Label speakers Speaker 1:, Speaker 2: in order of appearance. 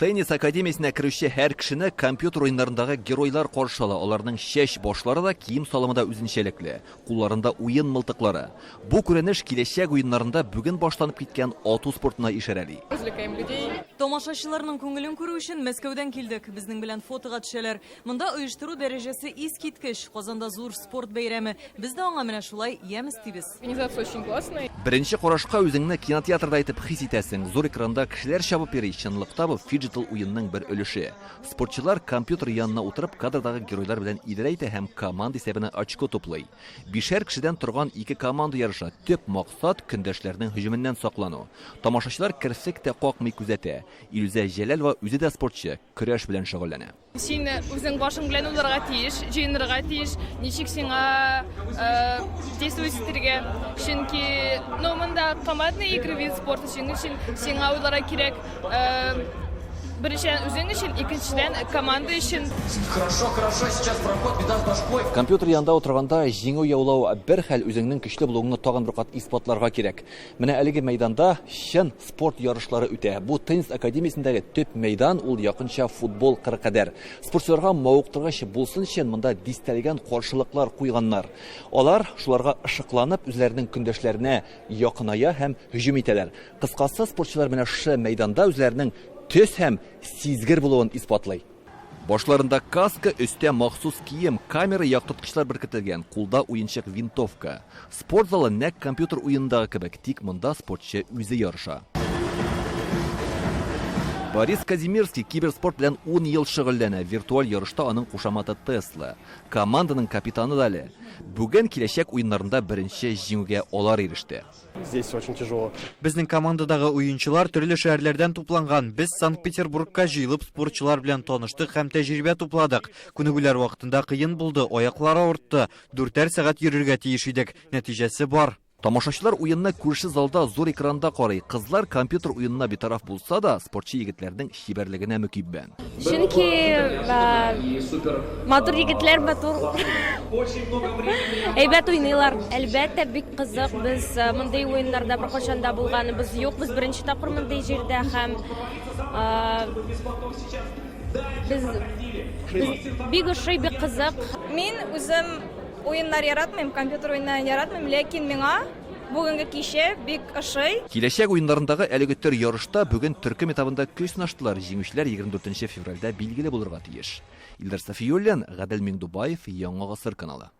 Speaker 1: Теннис академиясына кіруші һәр кішіні компьютер ойындарындағы геройлар қоршалы, оларның шеш бошлары да киім салымыда үзенчәлекле, кулларында уен мылтыклары. Бу күренеш киләчәк уеннарында бүген башланып киткән ату спортына ишарәли.
Speaker 2: Тамашачыларның күңелен күрү өчен Мәскәүдән килдек. Безнең белән фотога төшәләр. Монда оештыру дәрәҗәсе искиткеч. Казанда зур спорт бәйрәме. Без дә аңа менә шулай ямь истибез.
Speaker 3: Организация очень классная.
Speaker 1: Беренче карашка үзеңне кинотеатрда әйтеп хис итәсең. Зур экранда кешеләр чабып йөри, чынлыкта бу фиджитал уенның бер өлеше. Спортчылар компьютер янына утырып кадрдагы геройлар белән идарә итә һәм команда исәбенә очко туплый. Бишәр кешедән торган ике команда ярыша. Төп максат көндәшләрнең һөҗүменнән саклану. Тамашачылар керсек тә какмый күзәтә. Илүзә Җәләлова үзе дә спортчы, көрәш белән шөгыльләнә.
Speaker 3: Син үзең башың белән уларга тиеш, җыенырга тиеш, ничек сиңа действовать итәргә. Чөнки монда командный игры вид спорта өчен сиңа уйларга кирәк. Беренчедән үзең өчен, икенчедән команда өчен.
Speaker 4: Хорошо, сейчас проход, беда с башкой.
Speaker 1: Компьютер янында утырганда җиңү яулау бер хәл үзеңнең көчле булуыңны тагын бер кат исбатларга кирәк. Менә әлеге мәйданда чын спорт ярышлары үтә. Бу теннис академиясендәге төп мәйдан, ул якынча футбол кырыкадәр. Спортчыларга мавыктыргыч булсын өчен монда дистәлгән каршылыклар куйганнар. Алар шуларга ышыкланып үзләренең көндәшләренә якыная һәм һөҗүм итәләр. Кыскасы, спортчылар менә шы мәйданда үзләренең төс һәм сизгер булуын исбатлый. Башларында каска, өстә махсус кием, камера яктырткычлар беркетелгән, кулда уенчык винтовка. Спорт залы нәкъ компьютер уенындагы кебек, тик монда спортчы үзе ярыша. Борис Казимирский киберспорт белән 10 ел шөгыльләнә. Виртуаль ярышта аның кушаматы Тесла. Команданың капитаны дәле. Бүген киләчәк уеннарында беренче җиңүгә алар иреште.
Speaker 5: Здесь очень тяжело.
Speaker 6: Безнең командадагы уенчылар төрле шәһәрләрдән тупланган. Без Санкт-Петербургка җыелып спортчылар белән таныштык һәм тәҗрибә тупладык. Күнегүләр вакытында кыен булды, аяклар авыртты. 4 сәгать йөрергә тиеш идек. Нәтиҗәсе бар.
Speaker 1: Тамашачылар уенны күрше залда зур экранда карый. Кызлар компьютер уенына битараф булса да, спортчы егетләрнең чибәрлегенә мөкиббән.
Speaker 7: Чөнки матур егетләр матур. Әйбәт уйныйлар. Әлбәттә бик кызык. Без мондай уеннарда беркайчан да булганыбыз юк. Без беренче тапкыр мондай җирдә һәм без бик ошый, бик кызык.
Speaker 8: Мин үзем уеннар яратмыйм, компьютер уеннарын яратмыйм, ләкин миңа бүгенге кичә бик ошый.
Speaker 1: Киләчәк уеннарындагы әлеге төр ярышта бүген төркем этабында көч сынаштылар. Җиңүчеләр 24 февральдә билгеле булырга тиеш. Илдар Сафиуллин, Гадел Миңдубаев, Яңа гасыр каналы.